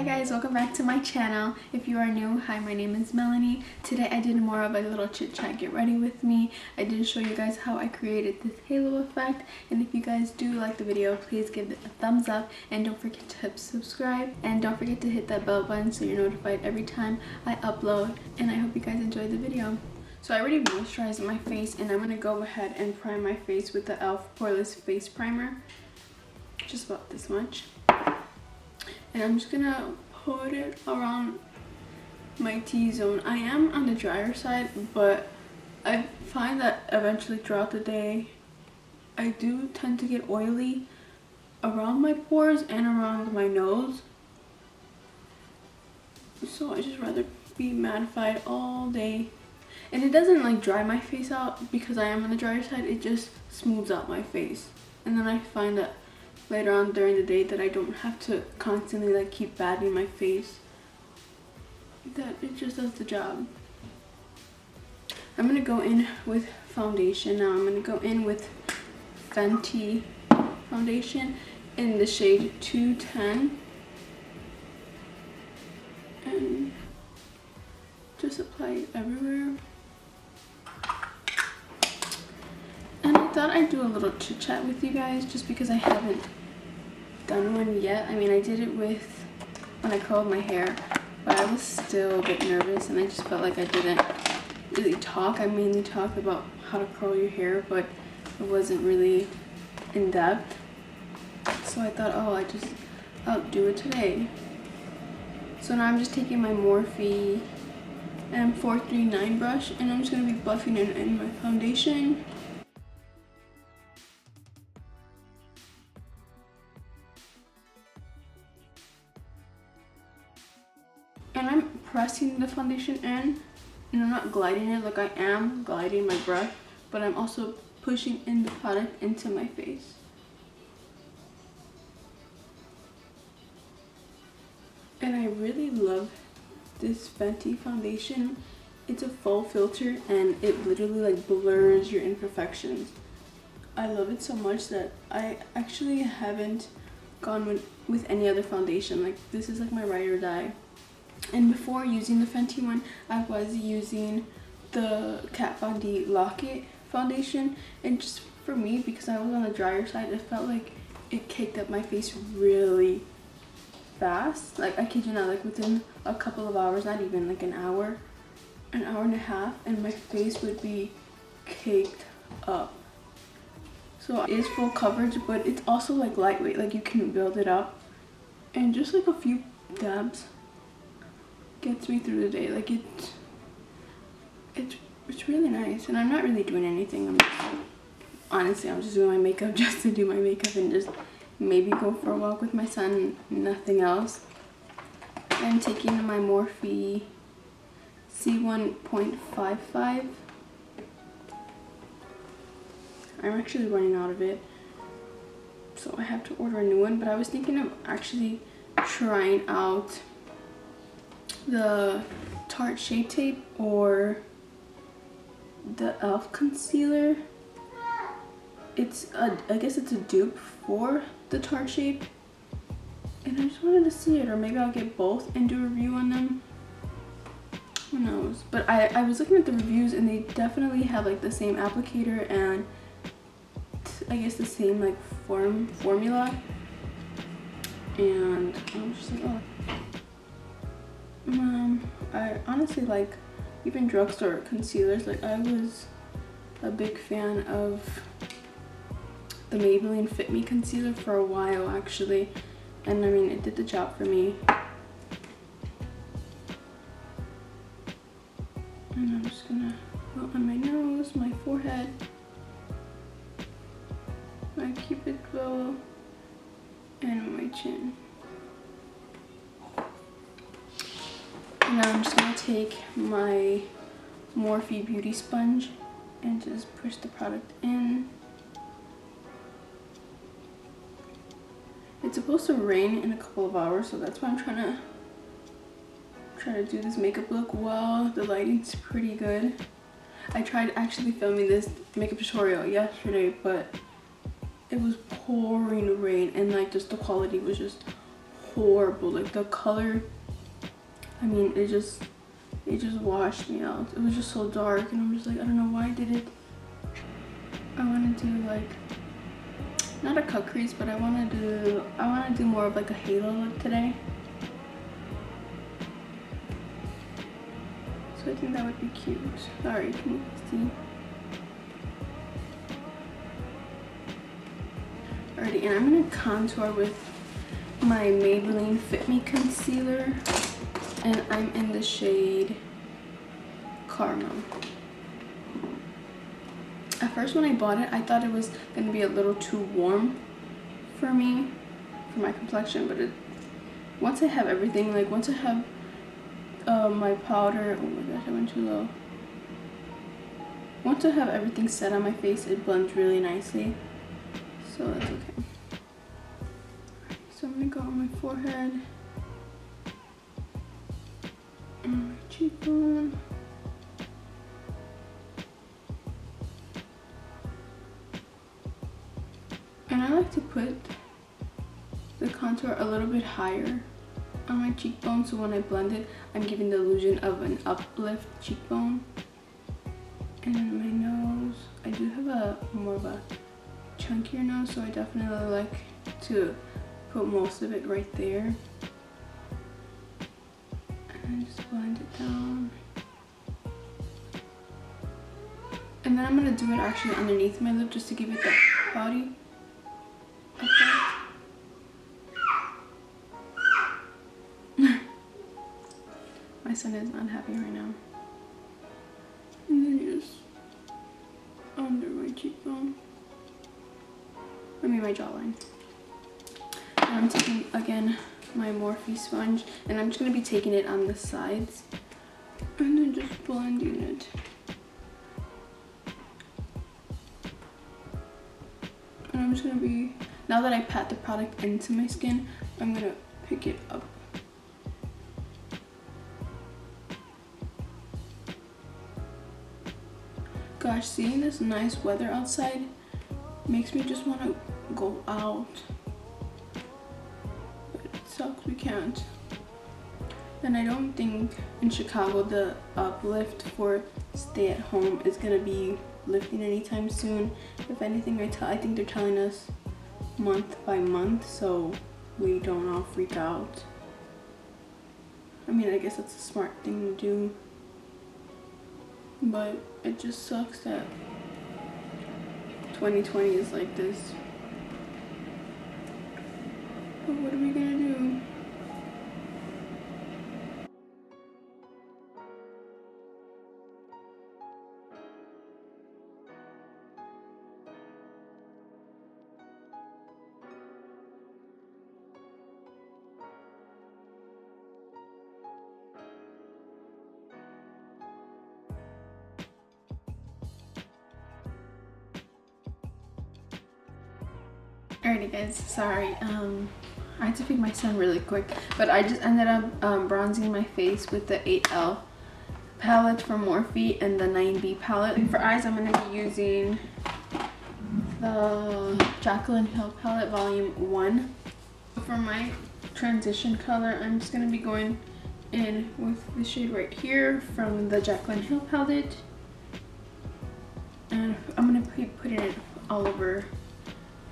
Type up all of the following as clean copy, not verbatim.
Hi guys, welcome back to my channel. If you are new, hi, my name is Melanie. Today I did more of a little chit chat, get ready with me. I did show you guys how I created this halo effect, and if you guys do like the video, please give it a thumbs up and don't forget to hit subscribe and don't forget to hit that bell button so you're notified every time I upload, and I hope you guys enjoyed the video. So I already moisturized my face and I'm going to go ahead and prime my face with the e.l.f. PORE-LESS face primer, just about this much. And I'm just gonna put it around my T-zone. I am on the drier side, but I find that eventually throughout the day I do tend to get oily around my pores and around my nose. So I just rather be mattified all day. And it doesn't like dry my face out because I am on the drier side, it just smooths out my face. And then I find that later on during the day that I don't have to constantly like keep batting my face, that it just does the job. I'm gonna go in with foundation now. I'm gonna go in with FENTY foundation in the shade 210 and just apply it everywhere. And I thought I'd do a little chit chat with you guys just because I haven't done one yet. I mean, I did it with when I curled my hair, but I was still a bit nervous and I just felt like I didn't really talk. I mainly talked about how to curl your hair, but it wasn't really in depth. So I thought, oh, I'll do it today. So now I'm just taking my Morphe M439 brush and I'm just going to be buffing it in my foundation. And I'm pressing the foundation in, and I'm not gliding it like I am gliding my brush, but I'm also pushing in the product into my face. And I really love this Fenty foundation. It's a full filter and it literally like blurs your imperfections. I love it so much that I actually haven't gone with any other foundation. Like, this is like my ride or die. And before using the Fenty one, I was using the Kat Von D Lock-It foundation, and just for me, because I was on the drier side, it felt like it caked up my face really fast. Like, I kid you not, like within a couple of hours, not even like an hour and a half, and my face would be caked up. So it is full coverage, but it's also like lightweight, like you can build it up, and just like a few dabs gets me through the day. Like, it's really nice. And I'm not really doing anything. Honestly, I'm just doing my makeup just to do my makeup and just maybe go for a walk with my son, nothing else. I'm taking my Morphe C1.55. I'm actually running out of it, so I have to order a new one, but I was thinking of actually trying out the Tarte Shape Tape or the e.l.f. concealer. I guess it's a dupe for the Tarte Shape, and I just wanted to see it, or maybe I'll get both and do a review on them. Who knows? But I was looking at the reviews and they definitely have like the same applicator and I guess the same like formula, and I was just like, oh. I honestly like even drugstore concealers. Like, I was a big fan of the Maybelline Fit Me concealer for a while actually, and I mean, it did the job for me. And I'm just gonna go on my nose, my forehead, my cupid bow, and my chin. Now I'm just going to take my Morphe Beauty Sponge and just push the product in. It's supposed to rain in a couple of hours, so that's why I'm trying to do this makeup look while the lighting's pretty good. I tried actually filming this makeup tutorial yesterday, but it was pouring rain and like just the quality was just horrible. Like the color, I mean, it just washed me out. It was just so dark, and I'm just like, I don't know why I did it. I want to do like, not a cut crease, but I want to do more of like a halo look today. So I think that would be cute. Sorry, can you see? Alrighty, and I'm gonna contour with my Maybelline Fit Me concealer, and I'm in the shade Caramel. At first when I bought it, I thought it was gonna be a little too warm for me, for my complexion, but once I have everything, like once I have my powder, oh my gosh, I went too low. Once I have everything set on my face, it blends really nicely, so that's okay. So I'm gonna go on my forehead, and my cheekbone. And I like to put the contour a little bit higher on my cheekbone, so when I blend it, I'm giving the illusion of an uplift cheekbone. And then my nose, I do have a more of a chunkier nose, so I definitely like to put most of it right there. And then just blend it down. And then I'm gonna do it actually underneath my lip just to give it that body. My son is not happy right now. And then just under my cheekbone. I mean my jawline. And I'm taking, again, my Morphe sponge, and I'm just going to be taking it on the sides. And then just blending it. And I'm just going to be, now that I pat the product into my skin, I'm going to pick it up. Gosh, seeing this nice weather outside makes me just want to go out. But it sucks, we can't. And I don't think in Chicago the uplift for stay at home is going to be lifting anytime soon. If anything, I think they're telling us month by month, so we don't all freak out. I mean, I guess that's a smart thing to do. But it just sucks that 2020 is like this. But what are we gonna do? Alrighty guys, sorry, I had to feed my son really quick, but I just ended up bronzing my face with the 8L palette from Morphe and the 9B palette. And for eyes, I'm going to be using the JACLYN Hill palette volume 1. For my transition color, I'm just going to be going in with the shade right here from the JACLYN Hill palette. And I'm going to be putting it all over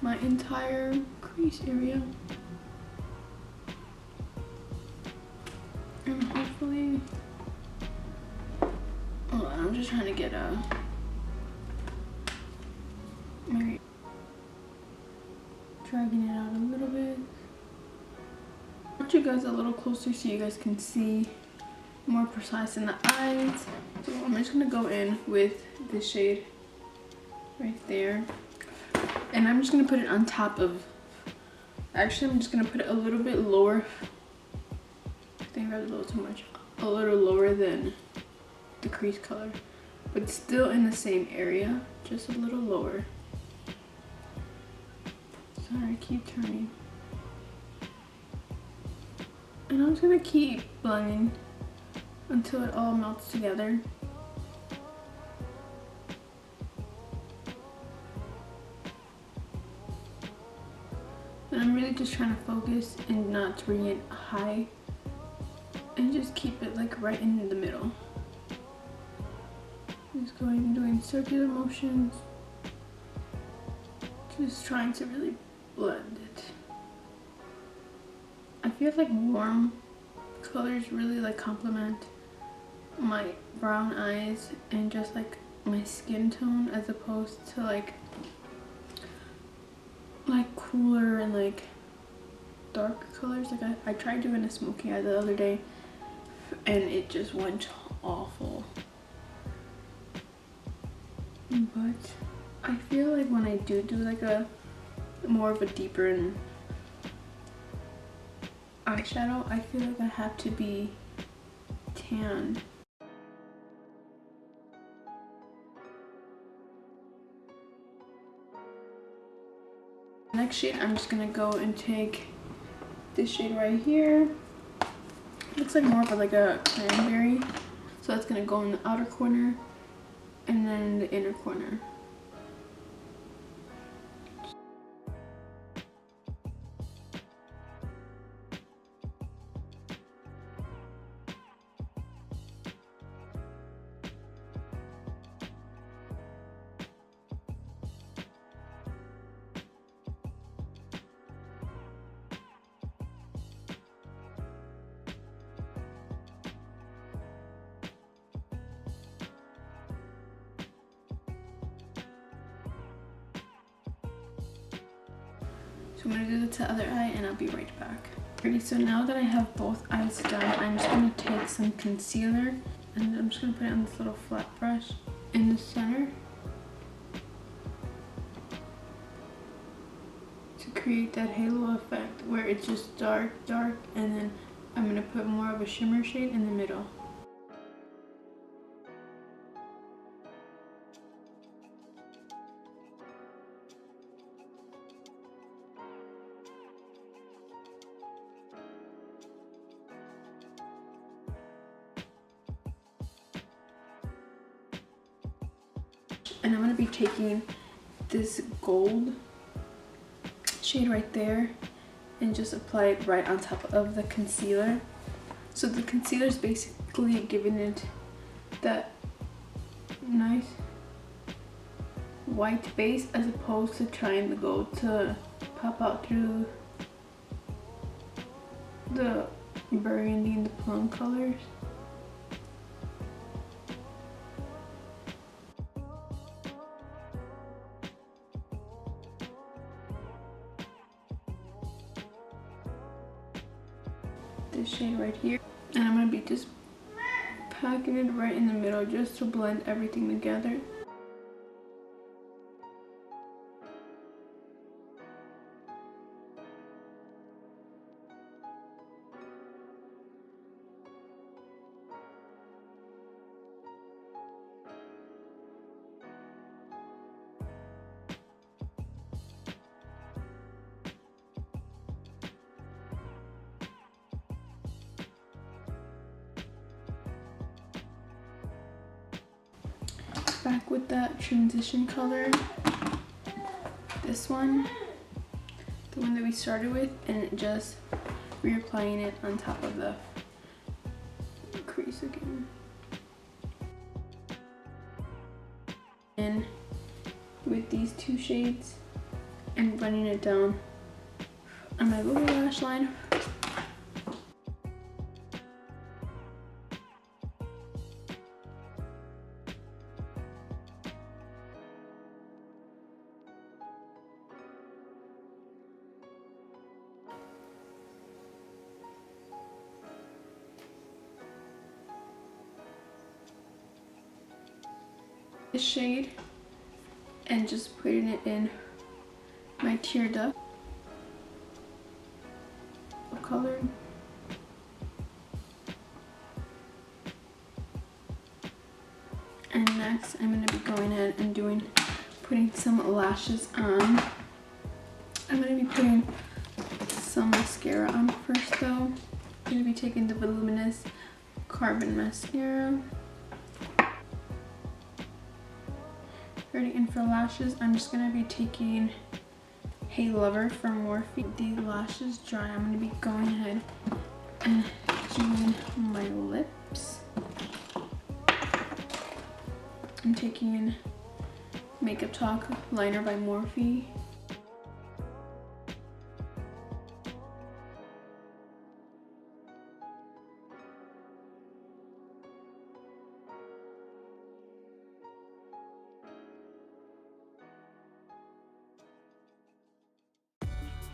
my entire crease area, and hopefully, hold on, I'm just trying to get dragging it out a little bit. I want you guys a little closer so you guys can see more precise in the eyes. So I'm just gonna go in with this shade right there. And I'm just going to put it on top of, actually I'm just going to put it a little bit lower. I think that's a little too much. A little lower than the crease color. But still in the same area, just a little lower. Sorry, I keep turning. And I'm just going to keep blending until it all melts together. And I'm really just trying to focus and not to bring it high, and just keep it like right in the middle. Just going and doing circular motions, just trying to really blend it. I feel like warm colors really like complement my brown eyes and just like my skin tone, as opposed to like cooler and like darker colors. Like I tried doing a smoky eye the other day and it just went awful. But I feel like when I do like a more of a deeper eyeshadow, I feel like I have to be tan. Next shade, I'm just gonna go and take this shade right here. Looks like more of like a cranberry, so that's gonna go in the outer corner and then the inner corner. So I'm gonna do the other eye and I'll be right back. Alrighty, so now that I have both eyes done, I'm just gonna take some concealer and I'm just gonna put it on this little flat brush in the center to create that halo effect where it's just dark, and then I'm gonna put more of a shimmer shade in the middle. And I'm going to be taking this gold shade right there and just apply it right on top of the concealer. So the concealer is basically giving it that nice white base, as opposed to trying the gold to pop out through the burgundy and the plum colors. This shade right here, and I'm going to be just packing it right in the middle just to blend everything together. Back with that transition color, this one, the one that we started with, and just reapplying it on top of the crease again. And with these two shades and running it down on my lower lash line. This shade and just putting it in my tear duct color. And next I'm going to be going in and putting some lashes on. I'm going to be putting some mascara on first though. I'm going to be taking the Voluminous Carbon Mascara. Ready, and for lashes, I'm just going to be taking Hey Lover from Morphe. These lashes dry, I'm going to be going ahead and doing my lips. I'm taking Makeup Talk liner by Morphe.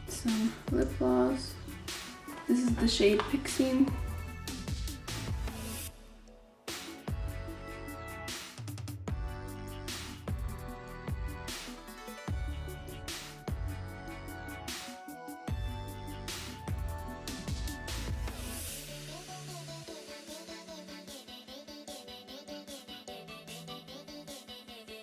Some lip gloss. This is the shade Pixie.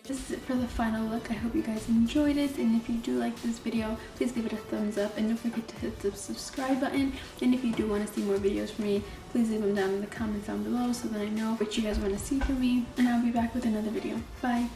This is it for the final look. I hope you guys enjoyed it, and if you do like this video, please give it a thumbs up and don't forget to hit the subscribe button. And if you do want to see more videos from me, please leave them down in the comments down below so that I know what you guys want to see from me, and I'll be back with another video. Bye!